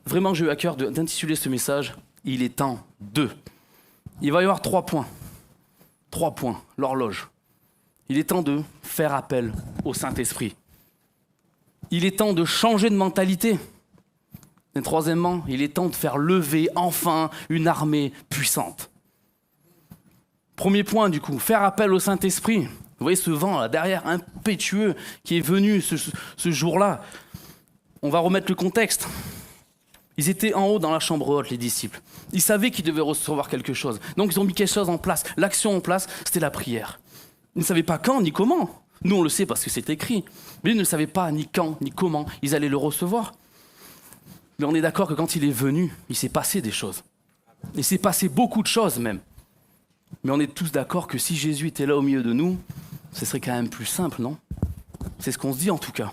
vraiment j'ai eu à cœur d'intituler ce message « Il est temps de ». Il va y avoir 3 points. 3 points, l'horloge. Il est temps de faire appel au Saint-Esprit. Il est temps de changer de mentalité. Et troisièmement, il est temps de faire lever enfin une armée puissante. Premier point du coup, faire appel au Saint-Esprit. Vous voyez ce vent là derrière, impétueux, qui est venu ce jour-là. On va remettre le contexte. Ils étaient en haut dans la chambre haute, les disciples. Ils savaient qu'ils devaient recevoir quelque chose. Donc ils ont mis quelque chose en place. L'action en place, c'était la prière. Ils ne savaient pas quand ni comment. Nous, on le sait parce que c'est écrit. Mais ils ne savaient pas ni quand ni comment ils allaient le recevoir. Mais on est d'accord que quand il est venu, il s'est passé des choses. Il s'est passé beaucoup de choses même. Mais on est tous d'accord que si Jésus était là au milieu de nous, ce serait quand même plus simple, non? C'est ce qu'on se dit en tout cas.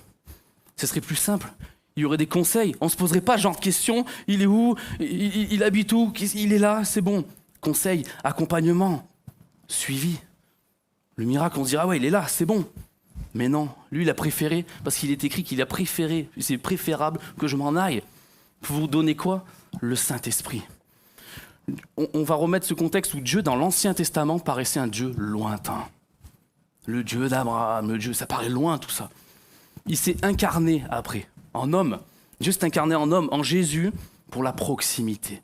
Ce serait plus simple. Il y aurait des conseils. On ne se poserait pas ce genre de questions. Il est où? Il habite où? Il est là? C'est bon. Conseils, accompagnement, suivi. Le miracle, on se dira, ouais, il est là, c'est bon. Mais non, lui, il a préféré, parce qu'il est écrit qu'il a préféré, c'est préférable que je m'en aille. Pour vous donner quoi? Le Saint-Esprit. On va remettre ce contexte où Dieu, dans l'Ancien Testament, paraissait un Dieu lointain. Le Dieu d'Abraham, le Dieu, ça paraît loin tout ça. Il s'est incarné après, en homme. Dieu s'est incarné en homme, en Jésus, pour la proximité.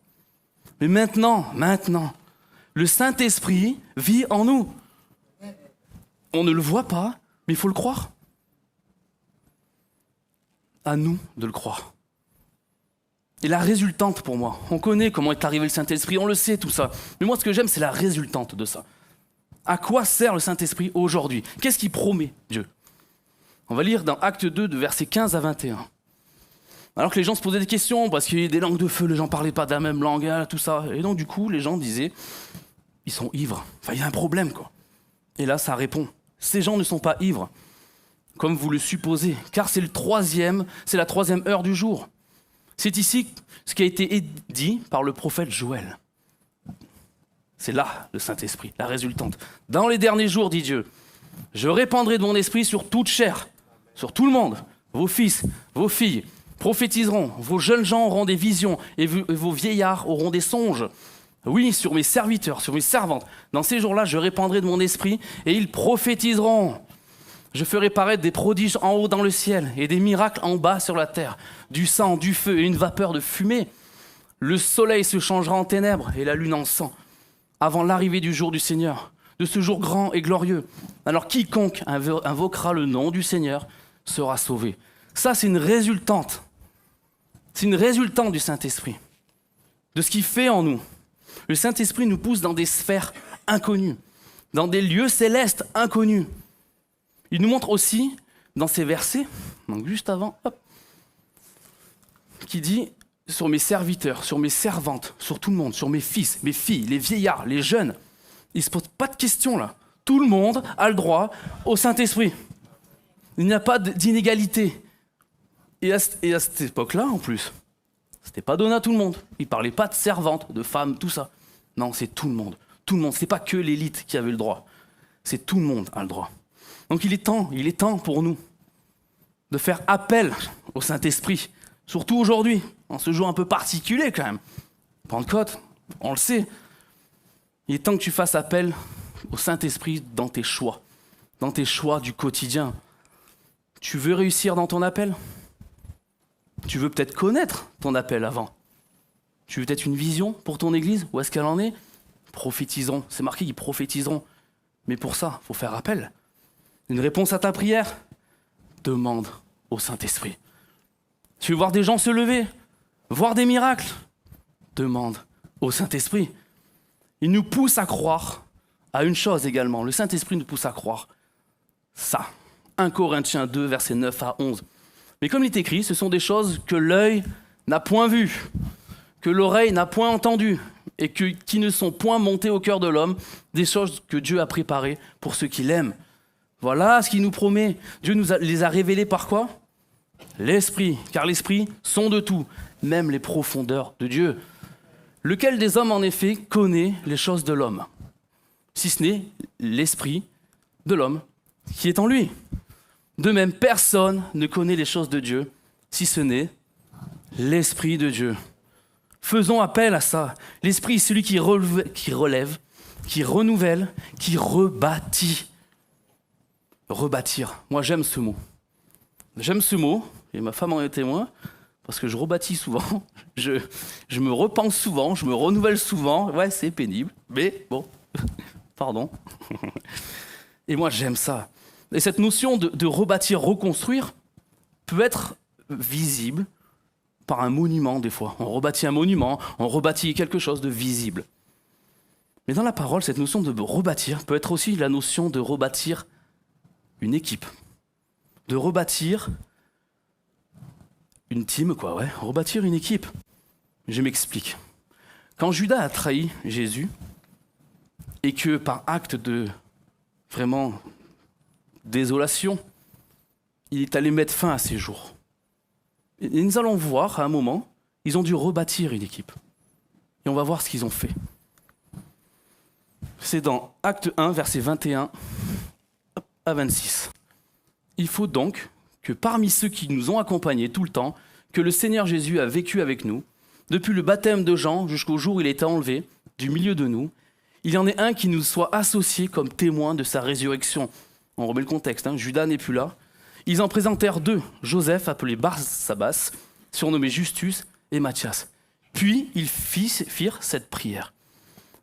Mais maintenant, le Saint-Esprit vit en nous. On ne le voit pas, mais il faut le croire. À nous de le croire. Et la résultante pour moi, on connaît comment est arrivé le Saint-Esprit, on le sait tout ça. Mais moi ce que j'aime, c'est la résultante de ça. À quoi sert le Saint-Esprit aujourd'hui? Qu'est-ce qu'il promet, Dieu? On va lire dans Acte 2, de versets 15 à 21. Alors que les gens se posaient des questions, parce qu'il y a des langues de feu, les gens ne parlaient pas de la même langue, tout ça. Et donc du coup, les gens disaient, ils sont ivres. Enfin, il y a un problème, quoi. Et là, ça répond, ces gens ne sont pas ivres, comme vous le supposez, car c'est la 3e heure du jour. C'est ici ce qui a été dit par le prophète Joël. C'est là le Saint-Esprit, la résultante. Dans les derniers jours, dit Dieu, je répandrai de mon esprit sur toute chair, sur tout le monde. Vos fils, vos filles prophétiseront, vos jeunes gens auront des visions et vos vieillards auront des songes. Oui, sur mes serviteurs, sur mes servantes. Dans ces jours-là, je répandrai de mon esprit et ils prophétiseront. Je ferai paraître des prodiges en haut dans le ciel et des miracles en bas sur la terre, du sang, du feu et une vapeur de fumée. Le soleil se changera en ténèbres et la lune en sang, avant l'arrivée du jour du Seigneur, de ce jour grand et glorieux. Alors quiconque invoquera le nom du Seigneur sera sauvé. Ça, c'est une résultante. C'est une résultante du Saint-Esprit, de ce qu'il fait en nous. Le Saint-Esprit nous pousse dans des sphères inconnues, dans des lieux célestes inconnus. Il nous montre aussi, dans ces versets, donc juste avant, qui dit « sur mes serviteurs, sur mes servantes, sur tout le monde, sur mes fils, mes filles, les vieillards, les jeunes ». Il ne se pose pas de questions là. Tout le monde a le droit au Saint-Esprit. Il n'y a pas d'inégalité. Et à cette époque-là, en plus, ce n'était pas donné à tout le monde. Il ne parlait pas de servantes, de femmes, tout ça. Non, c'est tout le monde. Tout le monde. Ce n'est pas que l'élite qui avait le droit. C'est tout le monde a le droit. Donc il est temps pour nous de faire appel au Saint-Esprit, surtout aujourd'hui, en ce jour un peu particulier quand même. Pentecôte, on le sait. Il est temps que tu fasses appel au Saint-Esprit dans tes choix du quotidien. Tu veux réussir dans ton appel? Tu veux peut-être connaître ton appel avant. Tu veux peut-être une vision pour ton église? Où est-ce qu'elle en est? Prophétiseront. C'est marqué qu'ils prophétiseront. Mais pour ça, il faut faire appel. Une réponse à ta prière? Demande au Saint-Esprit. Tu veux voir des gens se lever? Voir des miracles? Demande au Saint-Esprit. Il nous pousse à croire à une chose également. Le Saint-Esprit nous pousse à croire ça. 1 Corinthiens 2, versets 9 à 11. Mais comme il est écrit, ce sont des choses que l'œil n'a point vues, que l'oreille n'a point entendues, et qui ne sont point montées au cœur de l'homme, des choses que Dieu a préparées pour ceux qui l'aiment. Voilà ce qu'il nous promet. Dieu les a révélées par quoi? L'Esprit, car l'Esprit sonde tout, même les profondeurs de Dieu. Lequel des hommes, en effet, connaît les choses de l'homme, si ce n'est l'Esprit de l'homme qui est en lui. De même, personne ne connaît les choses de Dieu, si ce n'est L'Esprit de Dieu. Faisons appel à ça. L'Esprit est celui qui relève, qui renouvelle, qui rebâtit. Rebâtir. Moi, j'aime ce mot. J'aime ce mot, et ma femme en est témoin, parce que je rebâtis souvent, je me repense souvent, je me renouvelle souvent. Ouais, c'est pénible, mais bon, pardon. Et moi, j'aime ça. Et cette notion de rebâtir, reconstruire, peut être visible par un monument des fois. On rebâtit un monument, on rebâtit quelque chose de visible. Mais dans la parole, cette notion de rebâtir peut être aussi la notion de rebâtir une équipe. De rebâtir une team, quoi, ouais. Rebâtir une équipe. Je m'explique. Quand Judas a trahi Jésus, et que par acte de vraiment désolation, il est allé mettre fin à ses jours. Et nous allons voir, à un moment, ils ont dû rebâtir une équipe. Et on va voir ce qu'ils ont fait. C'est dans Acte 1, versets 21 à 26. Il faut donc que parmi ceux qui nous ont accompagnés tout le temps, que le Seigneur Jésus a vécu avec nous, depuis le baptême de Jean jusqu'au jour où il a été enlevé du milieu de nous, il y en ait un qui nous soit associé comme témoin de sa résurrection. On remet le contexte, Judas n'est plus là. Ils en présentèrent deux, Joseph, appelé Barsabas, surnommé Justus, et Matthias. Puis ils firent cette prière.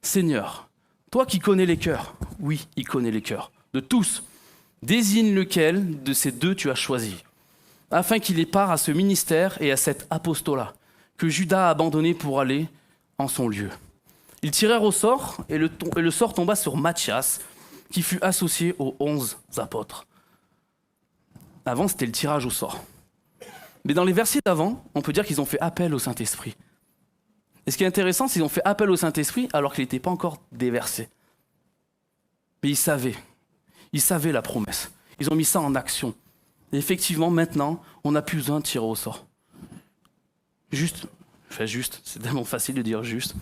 Seigneur, toi qui connais les cœurs, oui, il connaît les cœurs, de tous, désigne lequel de ces deux tu as choisi, afin qu'il ait part à ce ministère et à cet apostolat, que Judas a abandonné pour aller en son lieu. Ils tirèrent au sort, et le sort tomba sur Matthias, qui fut associé aux 11 apôtres. Avant, c'était le tirage au sort. Mais dans les versets d'avant, on peut dire qu'ils ont fait appel au Saint-Esprit. Et ce qui est intéressant, c'est qu'ils ont fait appel au Saint-Esprit alors qu'il n'était pas encore déversé. Mais ils savaient la promesse. Ils ont mis ça en action. Et effectivement, maintenant, on n'a plus besoin de tirer au sort. Juste, c'est tellement facile de dire juste.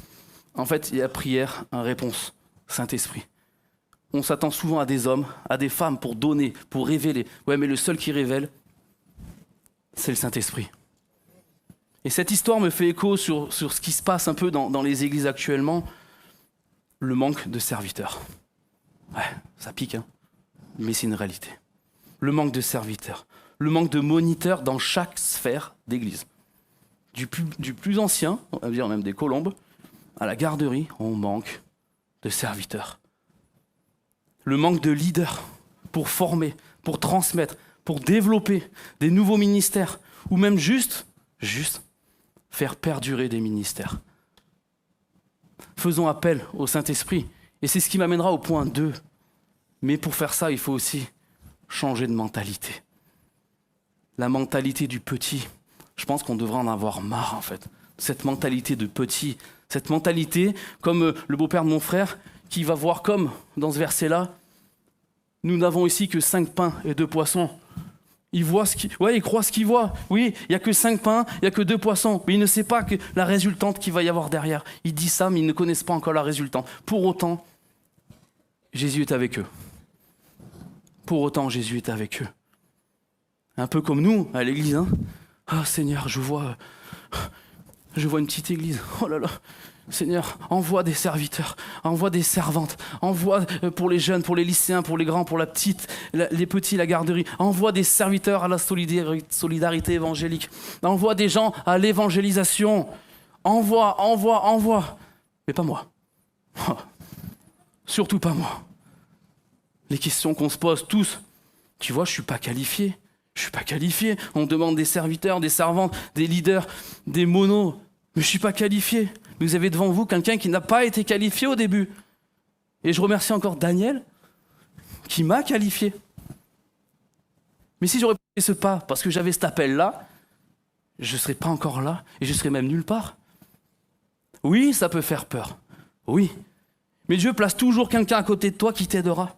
En fait, il y a prière, une réponse, Saint-Esprit. On s'attend souvent à des hommes, à des femmes pour donner, pour révéler. Ouais, mais le seul qui révèle, c'est le Saint-Esprit. Et cette histoire me fait écho sur ce qui se passe un peu dans les églises actuellement, le manque de serviteurs. Ouais, ça pique, mais c'est une réalité. Le manque de serviteurs, le manque de moniteurs dans chaque sphère d'église. Du plus ancien, on va dire même des colombes, à la garderie, on manque de serviteurs. Le manque de leaders pour former, pour transmettre, pour développer des nouveaux ministères, ou même juste faire perdurer des ministères. Faisons appel au Saint-Esprit, et c'est ce qui m'amènera au point 2. Mais pour faire ça, il faut aussi changer de mentalité. La mentalité du petit, je pense qu'on devrait en avoir marre en fait. Cette mentalité de petit, cette mentalité, comme le beau-père de mon frère, qui va voir comme, dans ce verset-là, nous n'avons ici que 5 pains et 2 poissons. Il croit ce qu'il voit. Oui, il n'y a que 5 pains, il n'y a que 2 poissons. Mais il ne sait pas que la résultante qu'il va y avoir derrière. Il dit ça, mais ils ne connaissent pas encore la résultante. Pour autant, Jésus est avec eux. Pour autant, Jésus est avec eux. Un peu comme nous, à l'église. Ah Seigneur, je vois une petite église. Oh là là. Seigneur, envoie des serviteurs, envoie des servantes, envoie pour les jeunes, pour les lycéens, pour les grands, pour la petite, les petits, la garderie, envoie des serviteurs à la solidarité évangélique, envoie des gens à l'évangélisation, envoie, mais pas moi. Surtout pas moi. Les questions qu'on se pose tous, tu vois, je suis pas qualifié, on demande des serviteurs, des servantes, des leaders, des monos, mais je suis pas qualifié. Vous avez devant vous quelqu'un qui n'a pas été qualifié au début. Et je remercie encore Daniel, qui m'a qualifié. Mais si j'aurais pas fait ce pas, parce que j'avais cet appel-là, je ne serais pas encore là, et je serais même nulle part. Oui, ça peut faire peur. Oui. Mais Dieu place toujours quelqu'un à côté de toi qui t'aidera.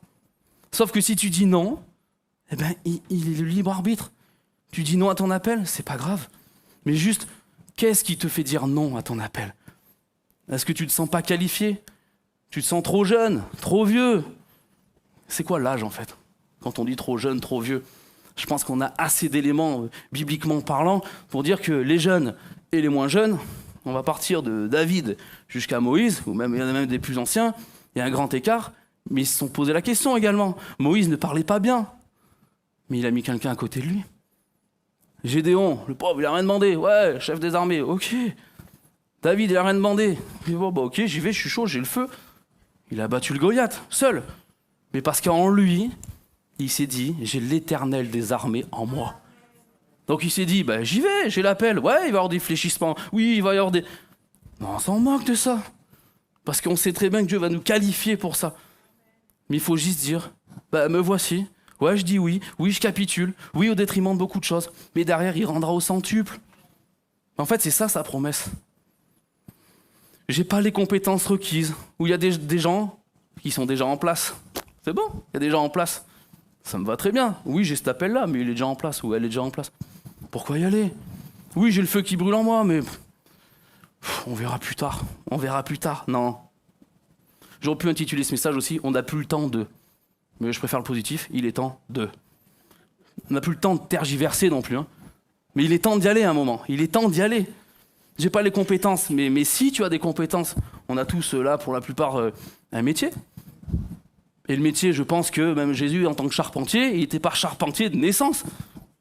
Sauf que si tu dis non, eh ben, il est le libre arbitre. Tu dis non à ton appel, c'est pas grave. Mais juste, qu'est-ce qui te fait dire non à ton appel ? Est-ce que tu ne te sens pas qualifié ? Tu te sens trop jeune, trop vieux ? C'est quoi l'âge en fait ? Quand on dit trop jeune, trop vieux, je pense qu'on a assez d'éléments bibliquement parlant pour dire que les jeunes Et les moins jeunes, on va partir de David jusqu'à Moïse, ou même il y en a même des plus anciens, il y a un grand écart, mais ils se sont posé la question également. Moïse ne parlait pas bien, mais il a mis quelqu'un à côté de lui. Gédéon, le pauvre, il a rien demandé. Ouais, chef des armées, ok. David, il a rien demandé. Bon, bah ok, j'y vais, je suis chaud, j'ai le feu. Il a battu le Goliath, seul. Mais parce qu'en lui, il s'est dit, j'ai l'Éternel des armées en moi. Donc il s'est dit, bah j'y vais, j'ai l'appel. Ouais, il va y avoir des fléchissements. Oui, il va y avoir des... Non, on s'en moque de ça. Parce qu'on sait très bien que Dieu va nous qualifier pour ça. Mais il faut juste dire, bah me voici. Ouais, je dis oui. Oui, je capitule. Oui, au détriment de beaucoup de choses. Mais derrière, il rendra au centuple. En fait, c'est ça sa promesse. J'ai pas les compétences requises. Où il y a des gens qui sont déjà en place. C'est bon, il y a des gens en place. Ça me va très bien. Oui, j'ai cet appel-là, mais il est déjà en place. Ou elle est déjà en place. Pourquoi y aller? Oui, j'ai le feu qui brûle en moi, mais... on verra plus tard. On verra plus tard. Non. J'aurais pu intituler ce message aussi, on n'a plus le temps de... Mais je préfère le positif, il est temps de... On n'a plus le temps de tergiverser non plus. Hein. Mais il est temps d'y aller à un moment. Il est temps d'y aller. J'ai pas les compétences, mais si tu as des compétences, on a tous là, pour la plupart, un métier. Et le métier, je pense que même Jésus, en tant que charpentier, il n'était pas charpentier de naissance.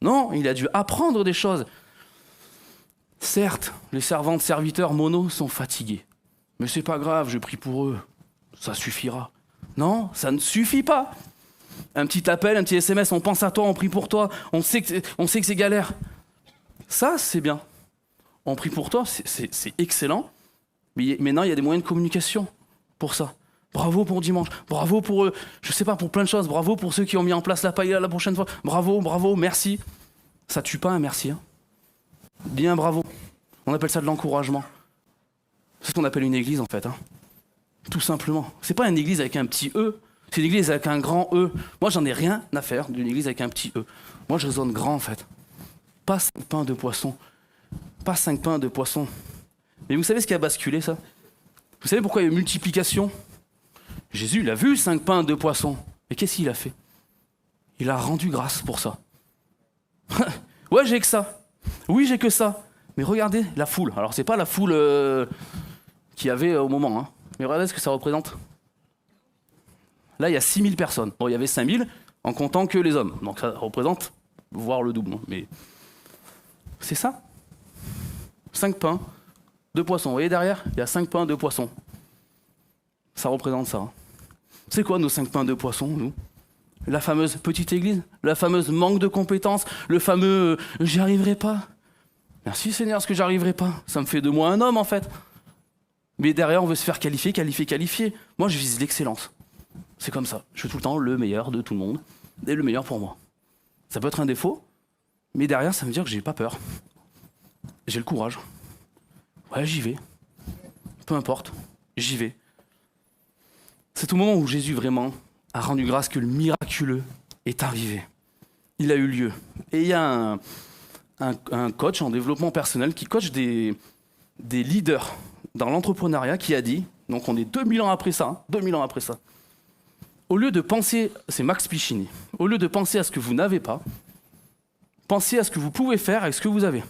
Non, il a dû apprendre des choses. Certes, les servantes, serviteurs mono sont fatigués. Mais c'est pas grave, je prie pour eux. Ça suffira. Non, ça ne suffit pas. Un petit appel, un petit SMS, on pense à toi, on prie pour toi, on sait que c'est galère. Ça, c'est bien. On prie pour toi, c'est excellent. Mais maintenant, il y a des moyens de communication pour ça. Bravo pour dimanche, bravo pour je sais pas, pour plein de choses, bravo pour ceux qui ont mis en place la paella la prochaine fois. Bravo, merci. Ça tue pas un merci. Hein. Bien bravo. On appelle ça de l'encouragement. C'est ce qu'on appelle une église en fait. Hein. Tout simplement. C'est pas une église avec un petit E, c'est une église avec un grand E. Moi, j'en ai rien à faire d'une église avec un petit E. Moi, je raisonne grand en fait. Pas 5 pains de poisson. Pas 5 pains de poisson. Mais vous savez ce qui a basculé ça? Vous savez pourquoi il y a eu multiplication? Jésus, il a vu 5 pains de poisson. Et qu'est-ce qu'il a fait? Il a rendu grâce pour ça. Ouais, j'ai que ça. Oui, j'ai que ça. Mais regardez la foule. Alors, c'est pas la foule qu'il y avait au moment. Hein. Mais regardez ce que ça représente. Là, il y a 6000 personnes. Bon, il y avait 5000 en comptant que les hommes. Donc, ça représente voire le double. Mais c'est ça. 5 pains, 2 poissons. Vous voyez derrière? Il y a 5 pains, 2 poissons. Ça représente ça. C'est quoi nos 5 pains, 2 poissons, nous? La fameuse petite église? La fameuse manque de compétences? Le fameux j'y arriverai pas? Merci Seigneur, parce que j'y arriverai pas. Ça me fait de moi un homme, en fait. Mais derrière, on veut se faire qualifier. Moi, je vise l'excellence. C'est comme ça. Je veux tout le temps le meilleur de tout le monde. Et le meilleur pour moi. Ça peut être un défaut, mais derrière, ça veut dire que j'ai pas peur. J'ai le courage. Ouais, j'y vais. Peu importe, j'y vais. C'est au moment où Jésus vraiment a rendu grâce que le miraculeux est arrivé. Il a eu lieu. Et il y a un coach en développement personnel qui coach des leaders dans l'entrepreneuriat qui a dit, donc on est 2000 ans après ça, au lieu de penser, c'est Max Pichini, au lieu de penser à ce que vous n'avez pas, pensez à ce que vous pouvez faire avec ce que vous avez.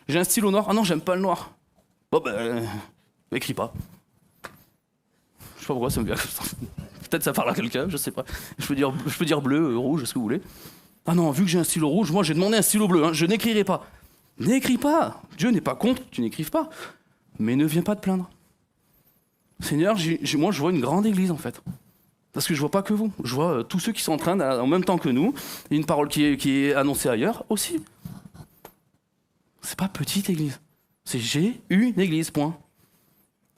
J'ai un stylo noir, ah non, j'aime pas le noir. Bon ben, écris pas. Je sais pas pourquoi ça me vient comme ça. Peut-être ça parle à quelqu'un, je sais pas. Je peux dire bleu, rouge, ce que vous voulez. Ah non, vu que j'ai un stylo rouge, moi j'ai demandé un stylo bleu, hein, je n'écrirai pas. N'écris pas. Dieu n'est pas contre que tu n'écrives pas. Mais ne viens pas te plaindre. Seigneur, moi je vois une grande église en fait. Parce que je vois pas que vous. Je vois tous ceux qui sont en train, en même temps que nous, et une parole qui est annoncée ailleurs aussi. C'est pas petite église. C'est j'ai une église, point.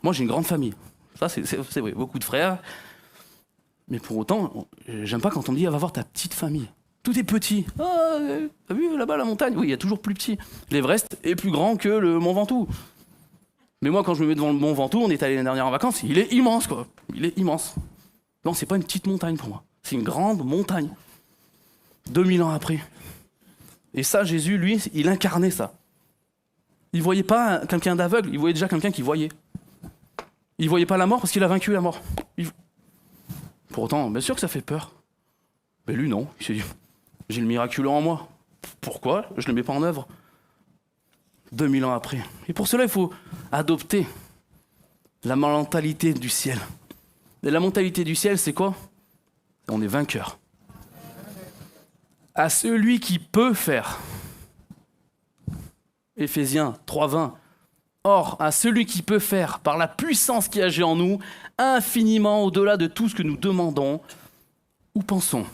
Moi j'ai une grande famille. Ça c'est vrai, beaucoup de frères. Mais pour autant, j'aime pas quand on me dit va voir ta petite famille. Tout est petit. Ah, t'as vu là-bas la montagne? Oui, il y a toujours plus petit. L'Everest est plus grand que le Mont Ventoux. Mais moi, quand je me mets devant le Mont Ventoux, on est allé l'année dernière en vacances, il est immense, quoi. Il est immense. Non, c'est pas une petite montagne pour moi. C'est une grande montagne. 2000 ans après. Et ça, Jésus, lui, il incarnait ça. Il voyait pas quelqu'un d'aveugle, il voyait déjà quelqu'un qui voyait. Il voyait pas la mort parce qu'il a vaincu la mort. Pour autant, bien sûr que ça fait peur. Mais lui, non. Il s'est dit, j'ai le miraculeux en moi. Pourquoi je ne le mets pas en œuvre? 2000 ans après. Et pour cela, il faut adopter la mentalité du ciel. Et la mentalité du ciel, c'est quoi? On est vainqueur. À celui qui peut faire. Éphésiens 3:20. Or, à celui qui peut faire, par la puissance qui agit en nous, infiniment au-delà de tout ce que nous demandons ou pensons.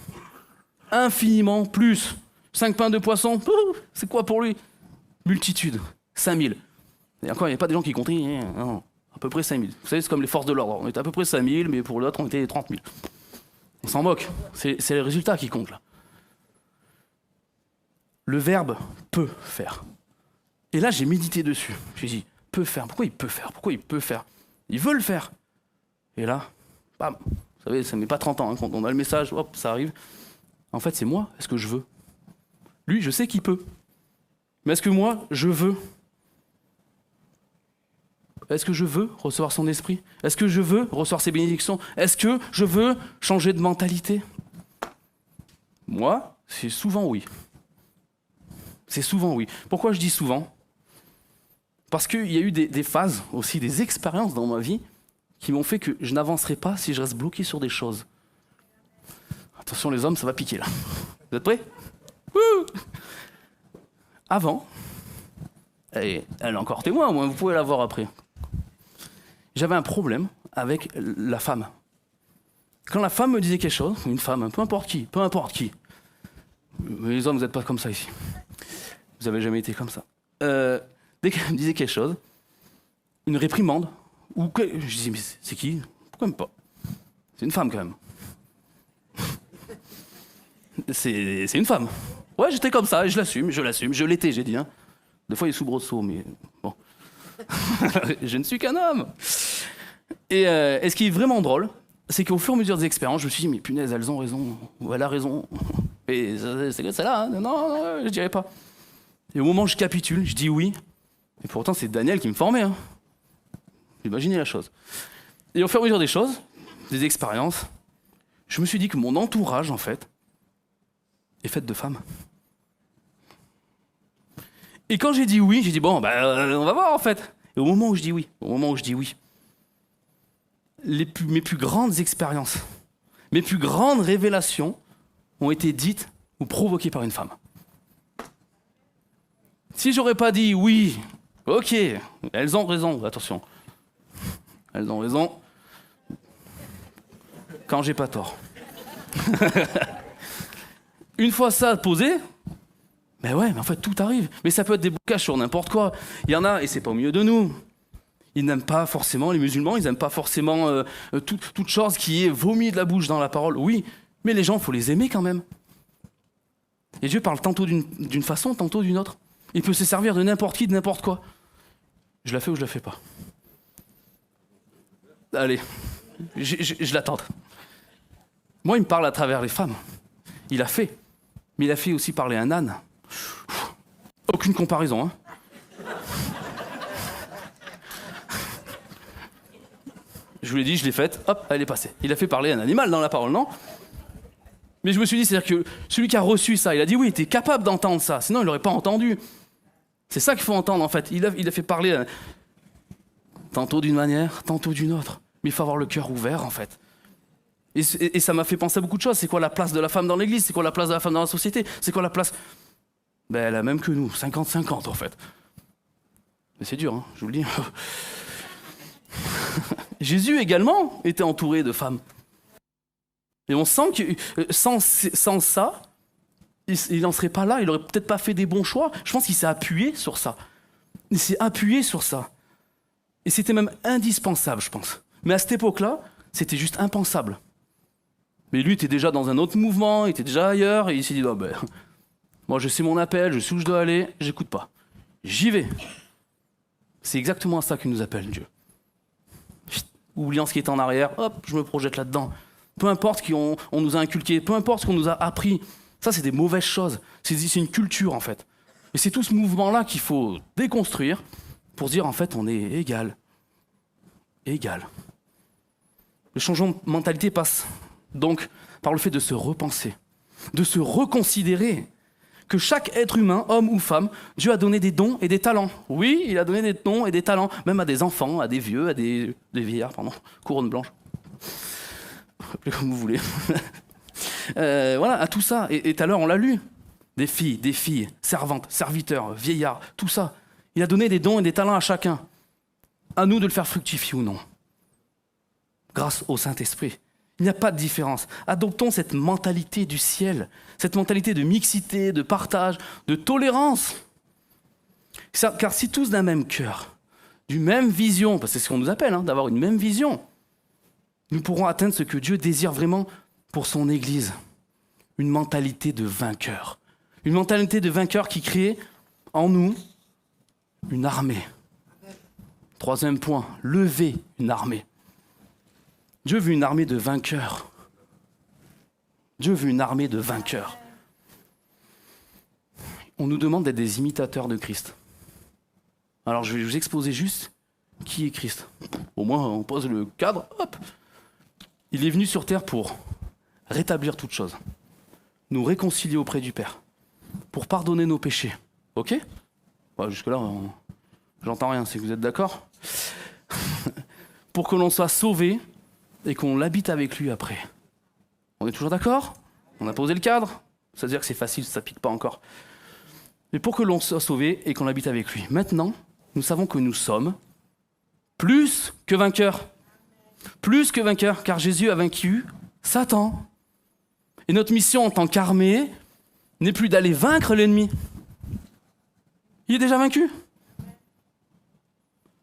Infiniment plus. 5 pains de poisson, c'est quoi pour lui? Multitude, 5000. Et encore, il n'y a pas des gens qui comptent, non, à peu près 5000. Vous savez, c'est comme les forces de l'ordre. On était à peu près 5000, mais pour l'autre, on était 30 000. On s'en moque. C'est le résultat qui compte, là. Le verbe peut faire. Et là, j'ai médité dessus. J'ai dit, peut faire. Pourquoi il peut faire? Pourquoi il peut faire? Il veut le faire. Et là, bam. Vous savez, ça ne met pas 30 ans. Hein, quand on a le message, hop, ça arrive. En fait, c'est moi. Est-ce que je veux? Lui, je sais qu'il peut. Mais est-ce que moi, je veux? Est-ce que je veux recevoir son esprit? Est-ce que je veux recevoir ses bénédictions? Est-ce que je veux changer de mentalité? Moi, c'est souvent oui. C'est souvent oui. Pourquoi je dis souvent? Parce qu'il y a eu des phases, aussi des expériences dans ma vie qui m'ont fait que je n'avancerai pas si je reste bloqué sur des choses. Attention les hommes, ça va piquer là. Vous êtes prêts? Wouh! Avant, et elle est encore témoin, vous pouvez la voir après. J'avais un problème avec la femme. Quand la femme me disait quelque chose, une femme, peu importe qui, les hommes, vous n'êtes pas comme ça ici. Vous n'avez jamais été comme ça. Dès qu'elle me disait quelque chose, une réprimande, ou que, je disais, mais c'est qui? Pourquoi même pas? C'est une femme quand même. C'est une femme. Ouais, j'étais comme ça, et je l'assume, je l'étais, j'ai dit. Hein. Des fois, il est soubresaut, mais bon. Je ne suis qu'un homme. Et ce qui est vraiment drôle, c'est qu'au fur et à mesure des expériences, je me suis dit, mais punaise, elles ont raison, ou elle a raison. Et c'est celle-là, hein. Non, je dirais pas. Et au moment où je capitule, je dis oui. Et pourtant, c'est Daniel qui me formait. Hein. Imaginez la chose. Et au fur et à mesure des choses, des expériences, je me suis dit que mon entourage, en fait, est fait de femmes. Et quand j'ai dit oui, j'ai dit bon, on va voir en fait. Et au moment où je dis oui, mes plus grandes expériences, mes plus grandes révélations ont été dites ou provoquées par une femme. Si j'aurais pas dit oui, ok, elles ont raison, attention. Elles ont raison quand j'ai pas tort. Une fois ça posé, mais en fait tout arrive. Mais ça peut être des blocages sur n'importe quoi. Il y en a, et c'est pas au milieu de nous. Ils n'aiment pas forcément, les musulmans, ils n'aiment pas forcément toute chose qui est vomi de la bouche dans la parole. Oui, mais les gens, il faut les aimer quand même. Et Dieu parle tantôt d'une façon, tantôt d'une autre. Il peut se servir de n'importe qui, de n'importe quoi. Je la fais ou je la fais pas? Allez, je l'attends. Moi, il me parle à travers les femmes. Il a fait. Mais il a fait aussi parler à un âne. Aucune comparaison, hein. Je vous l'ai dit, je l'ai faite, hop, elle est passée. Il a fait parler un animal dans la parole, non? Mais je me suis dit, c'est-à-dire que celui qui a reçu ça, il a dit oui, il était capable d'entendre ça, sinon il l'aurait pas entendu. C'est ça qu'il faut entendre en fait. Il a fait parler tantôt d'une manière, tantôt d'une autre. Mais il faut avoir le cœur ouvert en fait. Et ça m'a fait penser à beaucoup de choses. C'est quoi la place de la femme dans l'église? C'est quoi la place de la femme dans la société? C'est quoi la place... Elle a même que nous, 50-50 en fait. Mais c'est dur, hein, je vous le dis. Jésus également était entouré de femmes. Et on sent que sans ça, il n'en serait pas là, il n'aurait peut-être pas fait des bons choix. Je pense qu'il s'est appuyé sur ça. Il s'est appuyé sur ça. Et c'était même indispensable, je pense. Mais à cette époque-là, c'était juste impensable. Mais lui était déjà dans un autre mouvement, il était déjà ailleurs, et il s'est dit, oh moi je sais mon appel, je sais où je dois aller, j'écoute pas. J'y vais. C'est exactement à ça qu'il nous appelle, Dieu. Oubliant ce qui est en arrière, hop, je me projette là-dedans. Peu importe ce qu'on nous a inculqué, peu importe ce qu'on nous a appris, ça c'est des mauvaises choses. C'est une culture en fait. Et c'est tout ce mouvement-là qu'il faut déconstruire pour se dire en fait on est égal. Égal. Le changement de mentalité passe donc par le fait de se repenser, de se reconsidérer. que chaque être humain, homme ou femme, Dieu a donné des dons et des talents. Oui, il a donné des dons et des talents, même à des enfants, à des vieux, à des vieillards, couronne blanche. Appelez comme vous voulez. Voilà, à tout ça. Et tout à l'heure, on l'a lu. Des filles, servantes, serviteurs, vieillards, tout ça. Il a donné des dons et des talents à chacun. À nous de le faire fructifier ou non. Grâce au Saint-Esprit. Il n'y a pas de différence. Adoptons cette mentalité du ciel, cette mentalité de mixité, de partage, de tolérance. Car si tous d'un même cœur, d'une même vision, parce que c'est ce qu'on nous appelle, d'avoir une même vision, nous pourrons atteindre ce que Dieu désire vraiment pour son Église. Une mentalité de vainqueur. Une mentalité de vainqueur qui crée en nous une armée. Troisième point, lever une armée. Dieu veut une armée de vainqueurs. Dieu veut une armée de vainqueurs. On nous demande d'être des imitateurs de Christ. Alors je vais vous exposer juste qui est Christ. Au moins on pose le cadre, hop. Il est venu sur terre pour rétablir toutes choses, nous réconcilier auprès du Père, pour pardonner nos péchés. Ok ? Jusque-là, j'entends rien, c'est que vous êtes d'accord ? Pour que l'on soit sauvé et qu'on l'habite avec lui après. On est toujours d'accord ? On a posé le cadre ? C'est-à-dire que c'est facile, ça pique pas encore. Mais pour que l'on soit sauvé et qu'on l'habite avec lui. Maintenant, nous savons que nous sommes plus que vainqueurs. Plus que vainqueurs, car Jésus a vaincu Satan. Et notre mission en tant qu'armée n'est plus d'aller vaincre l'ennemi. Il est déjà vaincu.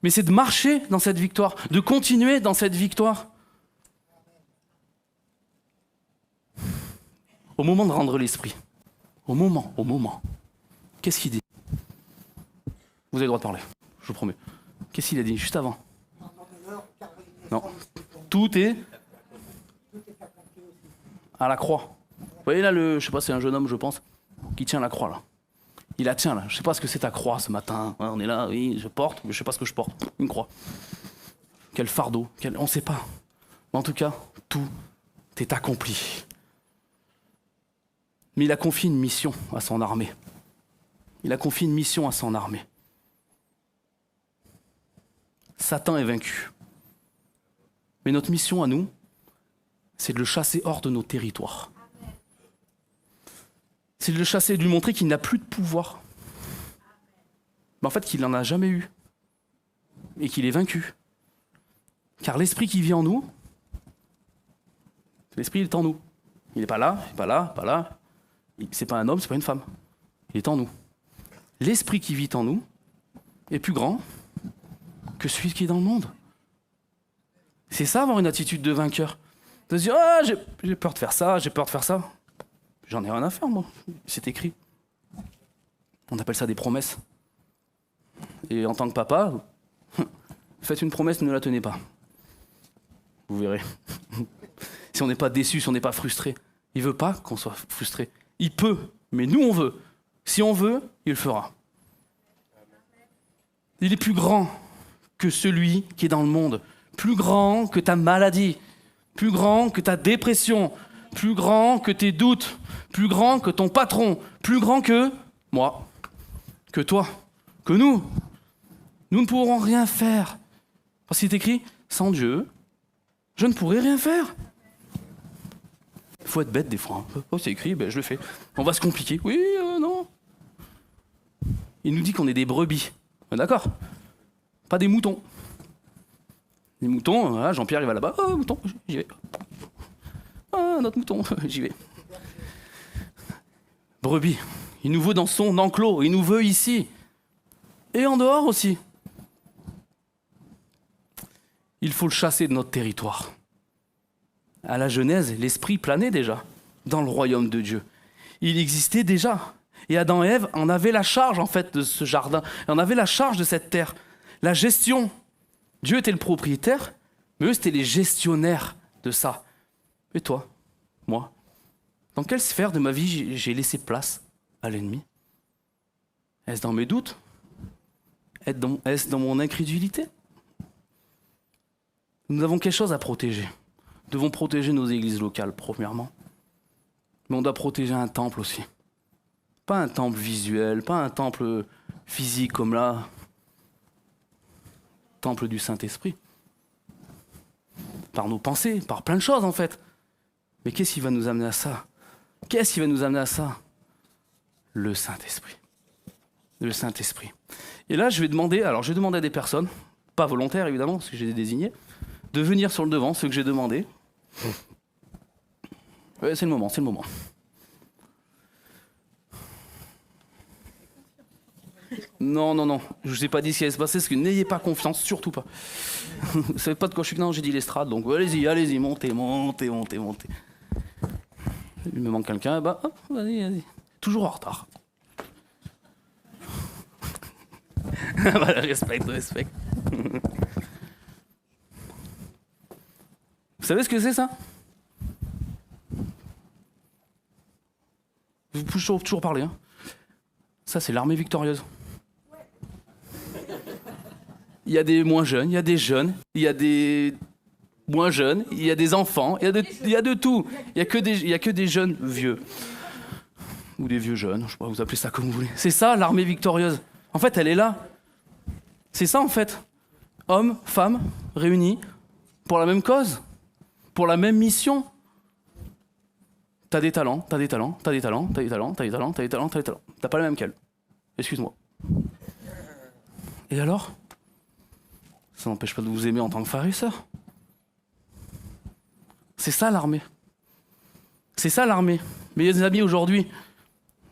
Mais c'est de marcher dans cette victoire, de continuer dans cette victoire. Au moment de rendre l'esprit, au moment, qu'est-ce qu'il dit ? Vous avez le droit de parler, je vous promets. Qu'est-ce qu'il a dit juste avant ? Non, tout est à la croix. Vous voyez là, je sais pas, c'est un jeune homme, je pense, qui tient la croix là. Il la tient là. Je sais pas ce que c'est ta croix ce matin. On est là, oui, je porte, mais je sais pas ce que je porte. Une croix. Quel fardeau, on sait pas. Mais en tout cas, tout est accompli. Mais il a confié une mission à son armée. Il a confié une mission à son armée. Satan est vaincu. Mais notre mission à nous, c'est de le chasser hors de nos territoires. C'est de le chasser, de lui montrer qu'il n'a plus de pouvoir. Mais en fait, qu'il n'en a jamais eu. Et qu'il est vaincu. Car l'esprit qui vit en nous, l'esprit il est en nous. Il n'est pas là, pas là, pas là. C'est pas un homme, c'est pas une femme. Il est en nous. L'esprit qui vit en nous est plus grand que celui qui est dans le monde. C'est ça, avoir une attitude de vainqueur. De se dire, j'ai peur de faire ça, j'ai peur de faire ça. J'en ai rien à faire, moi. C'est écrit. On appelle ça des promesses. Et en tant que papa, faites une promesse, ne la tenez pas. Vous verrez. Si on n'est pas déçu, si on n'est pas frustré. Il ne veut pas qu'on soit frustré. Il peut, mais nous on veut. Si on veut, il le fera. Il est plus grand que celui qui est dans le monde. Plus grand que ta maladie. Plus grand que ta dépression. Plus grand que tes doutes. Plus grand que ton patron. Plus grand que moi. Que toi. Que nous. Nous ne pourrons rien faire. Parce qu'il est écrit, sans Dieu, je ne pourrai rien faire. Il faut être bête des fois. Oh, c'est écrit, je le fais. On va se compliquer. Oui, non. Il nous dit qu'on est des brebis. D'accord ? Pas des moutons. Les moutons, Jean-Pierre il va là-bas. Oh, mouton, j'y vais. Ah, notre mouton, j'y vais. Brebis. Il nous veut dans son enclos. Il nous veut ici. Et en dehors aussi. Il faut le chasser de notre territoire. À la Genèse, l'esprit planait déjà dans le royaume de Dieu. Il existait déjà. Et Adam et Ève en avaient la charge en fait de ce jardin. En avaient la charge de cette terre. La gestion. Dieu était le propriétaire, mais eux c'était les gestionnaires de ça. Et toi, moi, dans quelle sphère de ma vie j'ai laissé place à l'ennemi ? Est-ce dans mes doutes ? Est-ce dans mon incrédulité ? Nous avons quelque chose à protéger. Nous devons protéger nos églises locales, premièrement. Mais on doit protéger un temple aussi. Pas un temple visuel, pas un temple physique comme là. Temple du Saint-Esprit. Par nos pensées, par plein de choses en fait. Mais qu'est-ce qui va nous amener à ça? Qu'est-ce qui va nous amener à ça? Le Saint-Esprit. Le Saint-Esprit. Et là, je vais demander à des personnes, pas volontaires évidemment, parce que j'ai désigné, de venir sur le devant, ceux que j'ai demandé. Ouais, c'est le moment. Non, je ne vous ai pas dit ce qui allait se passer, parce que n'ayez pas confiance, surtout pas. Vous savez pas de quoi je suis? Non, j'ai dit l'estrade, donc allez-y, montez. Il me manque quelqu'un, bah, hop, vas-y. Toujours en retard. Voilà, respecte. Vous savez ce que c'est ça? Vous pouvez toujours parler. Hein. Ça, c'est l'armée victorieuse. Il y a des moins jeunes, il y a des jeunes, il y a des moins jeunes, il y a des enfants, il y a de tout. Il y a que des jeunes vieux. Ou des vieux jeunes, je sais pas, vous appelez ça comme vous voulez. C'est ça, l'armée victorieuse. En fait, elle est là. C'est ça, en fait. Hommes, femmes, réunis pour la même cause, pour la même mission. T'as des talents. T'as pas le même qu'elle. Excuse-moi. Et alors? Ça n'empêche pas de vous aimer en tant que frère et sœur. C'est ça l'armée. Mais les amis, aujourd'hui,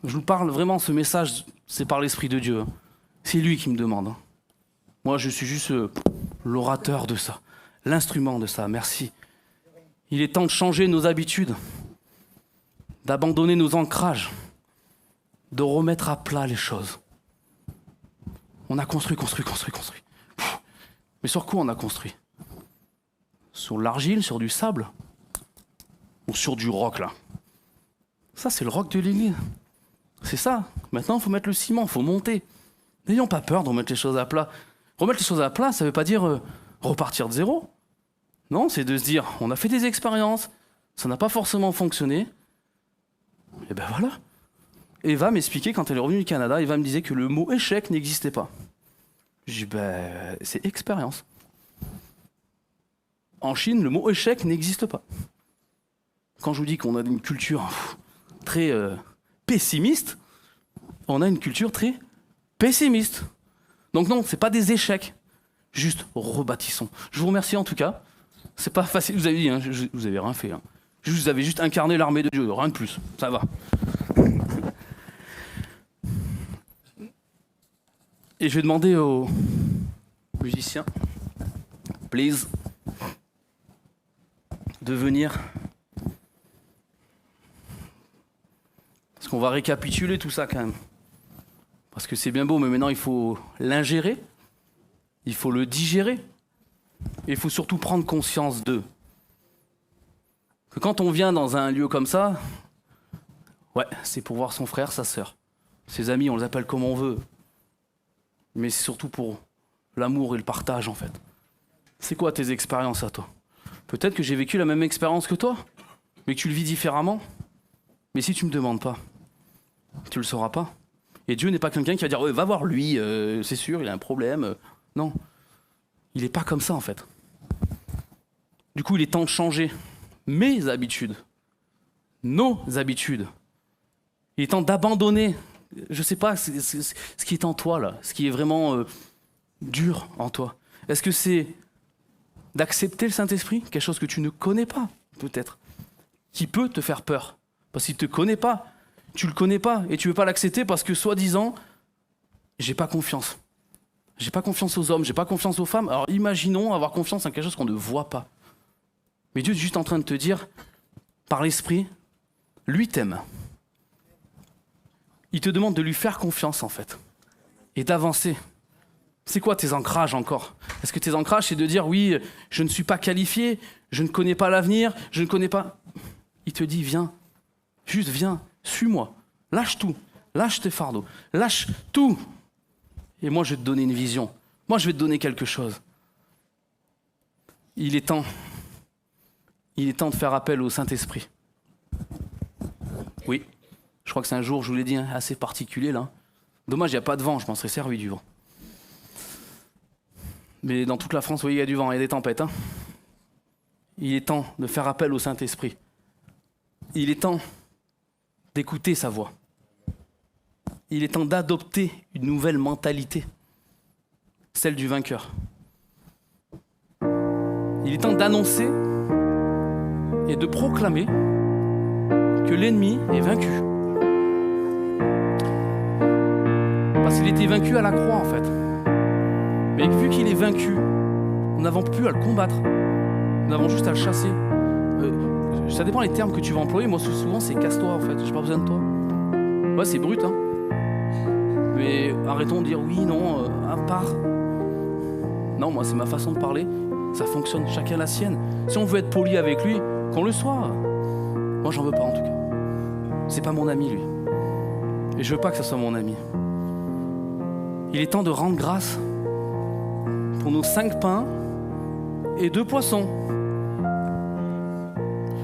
je vous parle vraiment, ce message, c'est par l'Esprit de Dieu. C'est lui qui me demande. Moi, je suis juste l'orateur de ça, l'instrument de ça, merci. Il est temps de changer nos habitudes, d'abandonner nos ancrages, de remettre à plat les choses. On a construit. Mais sur quoi on a construit? Sur l'argile, sur du sable? Ou sur du roc, là? Ça, c'est le roc de l'église. C'est ça. Maintenant, il faut mettre le ciment, il faut monter. N'ayons pas peur de remettre les choses à plat. Remettre les choses à plat, ça ne veut pas dire repartir de zéro. Non, c'est de se dire, on a fait des expériences, ça n'a pas forcément fonctionné. Et ben voilà. Eva m'expliquait, quand elle est revenue du Canada, Eva me disait que le mot échec n'existait pas. Je dis, c'est expérience. En Chine, le mot échec n'existe pas. Quand je vous dis qu'on a une culture très pessimiste, on a une culture très pessimiste. Donc non, c'est pas des échecs. Juste rebâtissons. Je vous remercie en tout cas. C'est pas facile, vous avez dit, hein, vous avez rien fait. Hein. Vous avez juste incarné l'armée de Dieu, rien de plus. Ça va. Et je vais demander aux musiciens, please, de venir. Parce qu'on va récapituler tout ça quand même. Parce que c'est bien beau, mais maintenant il faut l'ingérer, il faut le digérer, et il faut surtout prendre conscience d'eux. Que quand on vient dans un lieu comme ça, ouais, c'est pour voir son frère, sa sœur. Ses amis, on les appelle comme on veut. Mais c'est surtout pour l'amour et le partage, en fait. C'est quoi tes expériences à toi? Peut-être que j'ai vécu la même expérience que toi, mais que tu le vis différemment. Mais si tu me demandes pas, tu le sauras pas. Et Dieu n'est pas quelqu'un qui va dire ouais, va voir lui, c'est sûr, il a un problème. Non, il n'est pas comme ça, en fait. Du coup, il est temps de changer mes habitudes, nos habitudes. Il est temps d'abandonner, je sais pas, ce qui est en toi, là, ce qui est vraiment dur en toi. Est-ce que c'est d'accepter le Saint-Esprit, quelque chose que tu ne connais pas, peut-être, qui peut te faire peur, parce qu'il ne te connaît pas, tu le connais pas, et tu veux pas l'accepter parce que, soi-disant, j'ai pas confiance. J'ai pas confiance aux hommes, j'ai pas confiance aux femmes. Alors imaginons avoir confiance en quelque chose qu'on ne voit pas. Mais Dieu est juste en train de te dire, par l'Esprit, lui t'aime. Il te demande de lui faire confiance, en fait, et d'avancer. C'est quoi tes ancrages encore? Est-ce que tes ancrages, c'est de dire, oui, je ne suis pas qualifié, je ne connais pas l'avenir, je ne connais pas... Il te dit, viens, juste viens, suis-moi, lâche tout, lâche tes fardeaux, lâche tout. Et moi, je vais te donner une vision. Moi, je vais te donner quelque chose. Il est temps de faire appel au Saint-Esprit. Oui, Je crois que c'est un jour, je vous l'ai dit, hein, assez particulier là. Dommage, il n'y a pas de vent, je m'en serais servi du vent. Mais dans toute la France, vous voyez, il y a du vent, il y a des tempêtes. Hein. Il est temps de faire appel au Saint-Esprit. Il est temps d'écouter sa voix. Il est temps d'adopter une nouvelle mentalité, celle du vainqueur. Il est temps d'annoncer et de proclamer que l'ennemi est vaincu. Parce qu'il était vaincu à la croix en fait. Mais vu qu'il est vaincu, nous n'avons plus à le combattre. Nous avons juste à le chasser. Ça dépend des termes que tu vas employer. Moi souvent c'est casse-toi en fait, j'ai pas besoin de toi. Ouais, c'est brut hein. Mais arrêtons de dire oui, non, à part. Non, moi c'est ma façon de parler. Ça fonctionne, chacun la sienne. Si on veut être poli avec lui, qu'on le soit. Moi j'en veux pas en tout cas. C'est pas mon ami lui. Et je veux pas que ça soit mon ami. Il est temps de rendre grâce pour nos 5 pains et 2 poissons.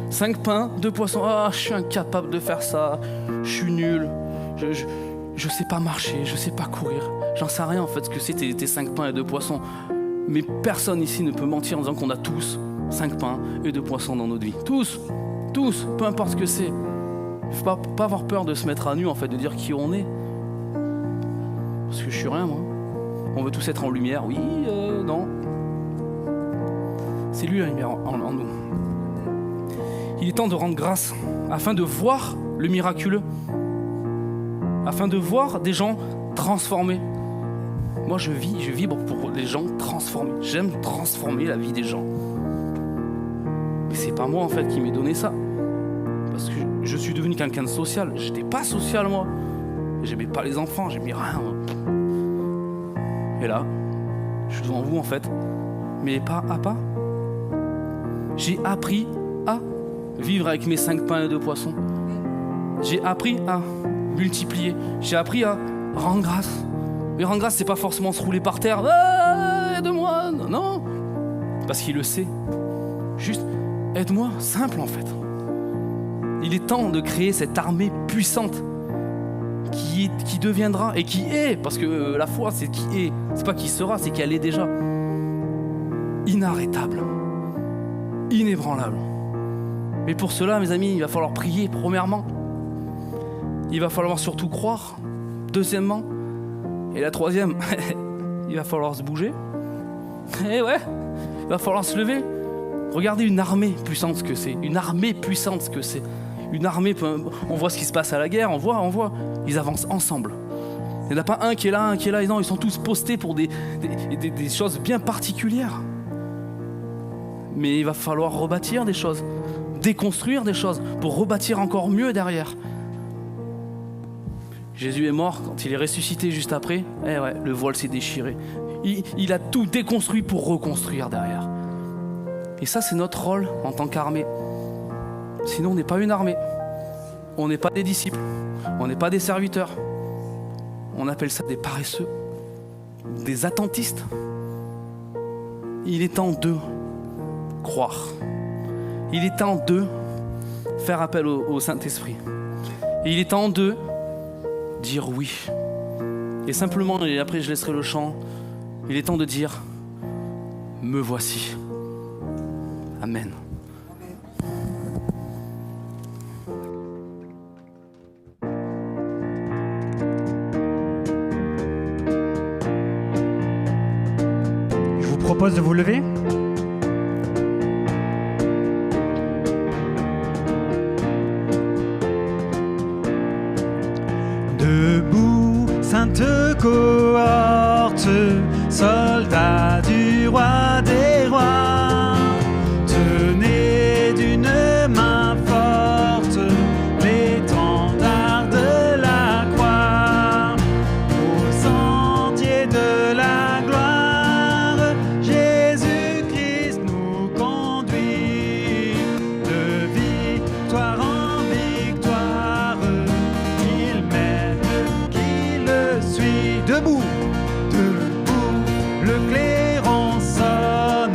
5 pains, 2 poissons. Ah, je suis incapable de faire ça. Je suis nul. Je sais pas marcher, je sais pas courir. J'en sais rien en fait ce que c'est tes 5 pains et 2 poissons. Mais personne ici ne peut mentir en disant qu'on a tous 5 pains et 2 poissons dans notre vie. Tous, peu importe ce que c'est. Il faut pas avoir peur de se mettre à nu en fait, de dire qui on est. Parce que je suis rien moi. On veut tous être en lumière, oui, non. C'est lui la lumière en nous. Il est temps de rendre grâce afin de voir le miraculeux. Afin de voir des gens transformés. Moi je vibre pour les gens transformés. J'aime transformer la vie des gens. Mais c'est pas moi en fait qui m'ai donné ça. Parce que je suis devenu quelqu'un de social. J'étais pas social moi. J'aimais pas les enfants, j'aimais rien. Et là, je suis devant vous en fait. Mais pas à pas. J'ai appris à vivre avec mes 5 pains et 2 poissons. J'ai appris à multiplier. J'ai appris à rendre grâce. Mais rendre grâce, c'est pas forcément se rouler par terre. Ah, aide-moi. Non. Parce qu'il le sait. Juste, aide-moi. Simple en fait. Il est temps de créer cette armée puissante qui deviendra et qui est, parce que la foi, c'est qui est. C'est pas qui sera, c'est qu'elle est déjà. Inarrêtable. Inébranlable. Mais pour cela, mes amis, il va falloir prier, premièrement. Il va falloir surtout croire. Deuxièmement. Et la troisième, il va falloir se bouger. Et ouais, il va falloir se lever. Regardez une armée puissante ce que c'est. Une armée puissante ce que c'est. Une armée, on voit ce qui se passe à la guerre, on voit. Ils avancent ensemble. Il n'y en a pas un qui est là. Non, ils sont tous postés pour des choses bien particulières. Mais il va falloir rebâtir des choses. Déconstruire des choses pour rebâtir encore mieux derrière. Jésus est mort, quand il est ressuscité juste après, le voile s'est déchiré. Il a tout déconstruit pour reconstruire derrière. Et ça, c'est notre rôle en tant qu'armée. Sinon, on n'est pas une armée. On n'est pas des disciples. On n'est pas des serviteurs. On appelle ça des paresseux, des attentistes. Il est temps de croire. Il est temps de faire appel au Saint-Esprit. Et il est temps de dire oui. Et simplement, et après je laisserai le chant, il est temps de dire « Me voici ». Amen. Je vous propose de vous lever. Debout, sainte cohorte, soldats du roi des rois, tenez d'une main forte l'étendard de la croix. Au sentier de la gloire, Jésus-Christ nous conduit, de victoire en victoire, il mène qui le suit. Debout, le clairon sonne,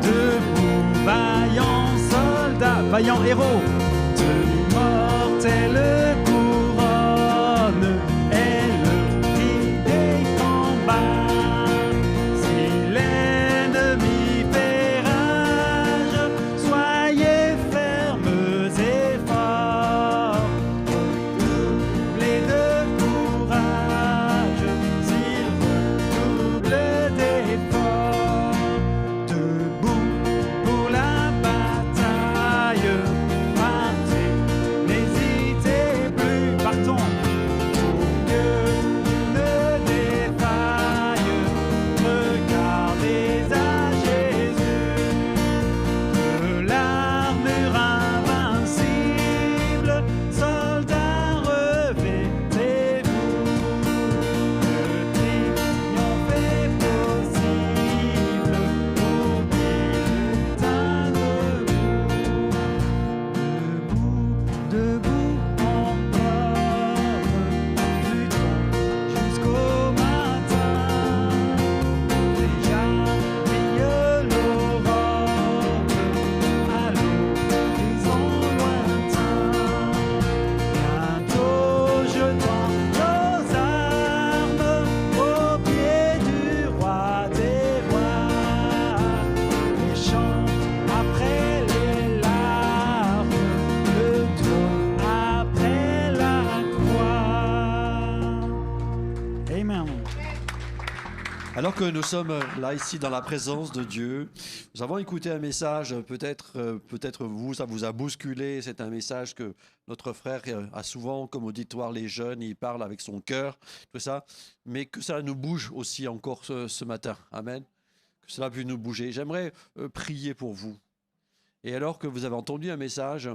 debout, vaillant soldat, vaillant héros, de mortel coup. Amen. Alors que nous sommes là, ici, dans la présence de Dieu, nous avons écouté un message, peut-être vous, ça vous a bousculé. C'est un message que notre frère a souvent comme auditoire, les jeunes, il parle avec son cœur, tout ça, mais que ça nous bouge aussi encore ce matin. Amen. Que cela puisse nous bouger. J'aimerais prier pour vous. Et alors que vous avez entendu un message,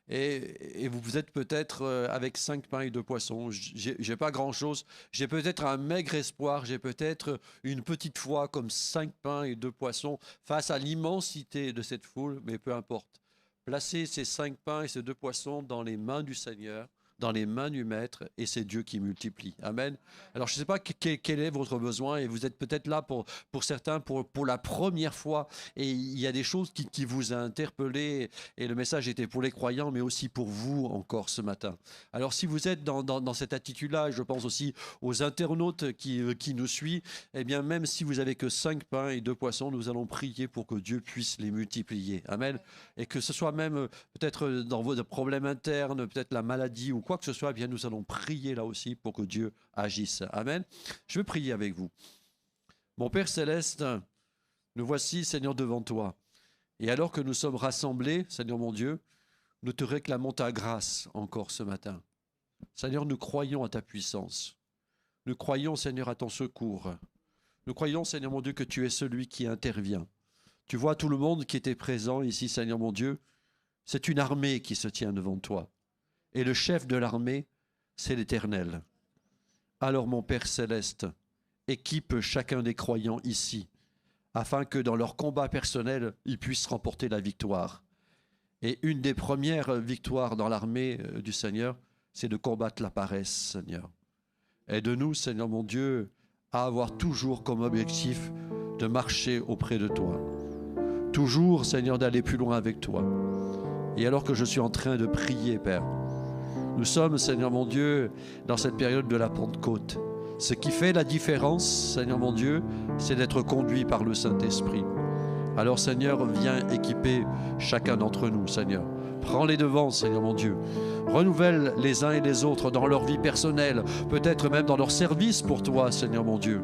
et vous êtes peut-être avec 5 pains et 2 poissons. J'ai pas grand-chose. J'ai peut-être un maigre espoir. J'ai peut-être une petite foi comme 5 pains et 2 poissons face à l'immensité de cette foule. Mais peu importe. Placez ces 5 pains et ces 2 poissons dans les mains du Seigneur, dans les mains du Maître, et c'est Dieu qui multiplie. Amen. Alors, je ne sais pas quel est votre besoin, et vous êtes peut-être là pour certains pour la première fois, et il y a des choses qui vous ont interpellé, et le message était pour les croyants, mais aussi pour vous encore ce matin. Alors, si vous êtes dans cette attitude-là, et je pense aussi aux internautes qui nous suivent, eh bien, même si vous n'avez que 5 pains et 2 poissons, nous allons prier pour que Dieu puisse les multiplier. Amen. Et que ce soit même peut-être dans vos problèmes internes, peut-être la maladie ou quoi que ce soit, eh bien nous allons prier là aussi pour que Dieu agisse. Amen. Je veux prier avec vous. Mon Père Céleste, nous voici, Seigneur, devant toi. Et alors que nous sommes rassemblés, Seigneur mon Dieu, nous te réclamons ta grâce encore ce matin. Seigneur, nous croyons à ta puissance. Nous croyons, Seigneur, à ton secours. Nous croyons, Seigneur mon Dieu, que tu es celui qui intervient. Tu vois tout le monde qui était présent ici, Seigneur mon Dieu. C'est une armée qui se tient devant toi. Et le chef de l'armée, c'est l'Éternel. Alors, mon Père Céleste, équipe chacun des croyants ici, afin que dans leur combat personnel, ils puissent remporter la victoire. Et une des premières victoires dans l'armée du Seigneur, c'est de combattre la paresse, Seigneur. Aide-nous, Seigneur mon Dieu, à avoir toujours comme objectif de marcher auprès de toi. Toujours, Seigneur, d'aller plus loin avec toi. Et alors que je suis en train de prier, Père, nous sommes, Seigneur mon Dieu, dans cette période de la Pentecôte. Ce qui fait la différence, Seigneur mon Dieu, c'est d'être conduit par le Saint-Esprit. Alors, Seigneur, viens équiper chacun d'entre nous, Seigneur. Prends les devants, Seigneur mon Dieu. Renouvelle les uns et les autres dans leur vie personnelle, peut-être même dans leur service pour toi, Seigneur mon Dieu.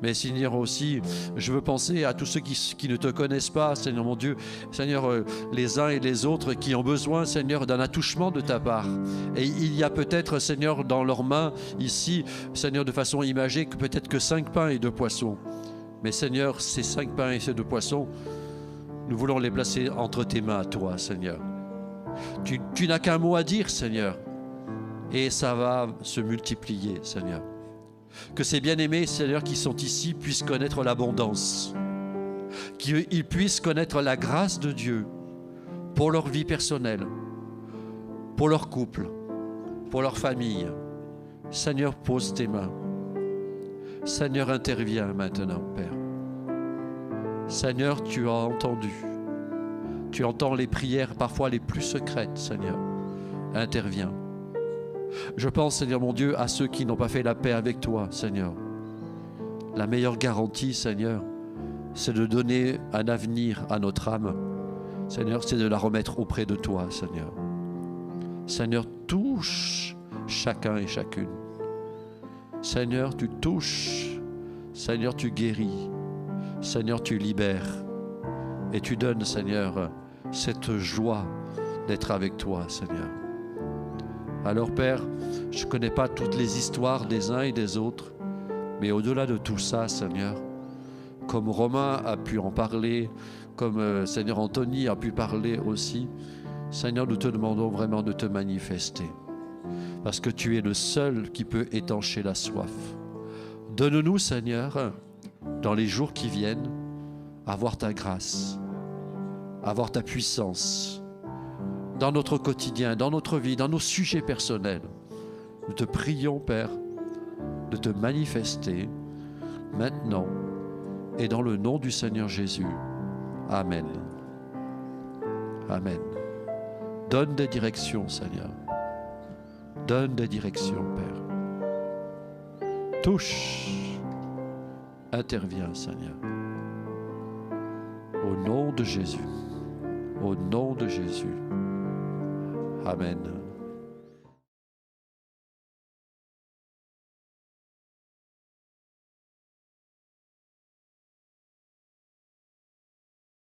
Mais Seigneur aussi, je veux penser à tous ceux qui ne te connaissent pas, Seigneur mon Dieu. Seigneur, les uns et les autres qui ont besoin, Seigneur, d'un attouchement de ta part. Et il y a peut-être, Seigneur, dans leurs mains, ici, Seigneur, de façon imagée, que peut-être que 5 pains et 2 poissons. Mais Seigneur, ces 5 pains et ces 2 poissons, nous voulons les placer entre tes mains à toi, Seigneur. Tu n'as qu'un mot à dire, Seigneur. Et ça va se multiplier, Seigneur. Que ces bien-aimés, Seigneur, qui sont ici, puissent connaître l'abondance. Qu'ils puissent connaître la grâce de Dieu pour leur vie personnelle, pour leur couple, pour leur famille. Seigneur, pose tes mains. Seigneur, interviens maintenant, Père. Seigneur, tu as entendu. Tu entends les prières parfois les plus secrètes, Seigneur. Interviens. Je pense, Seigneur mon Dieu, à ceux qui n'ont pas fait la paix avec toi, Seigneur. La meilleure garantie, Seigneur, c'est de donner un avenir à notre âme. Seigneur, c'est de la remettre auprès de toi, Seigneur. Seigneur, touche chacun et chacune. Seigneur, tu touches. Seigneur, tu guéris. Seigneur, tu libères. Et tu donnes, Seigneur, cette joie d'être avec toi, Seigneur. Alors, Père, je ne connais pas toutes les histoires des uns et des autres, mais au-delà de tout ça, Seigneur, comme Romain a pu en parler, comme Seigneur Anthony a pu parler aussi, Seigneur, nous te demandons vraiment de te manifester, parce que tu es le seul qui peut étancher la soif. Donne-nous, Seigneur, dans les jours qui viennent, avoir ta grâce, avoir ta puissance, dans notre quotidien, dans notre vie, dans nos sujets personnels. Nous te prions, Père, de te manifester maintenant et dans le nom du Seigneur Jésus. Amen. Amen. Donne des directions, Seigneur. Donne des directions, Père. Touche. Interviens, Seigneur. Au nom de Jésus. Au nom de Jésus. Amen.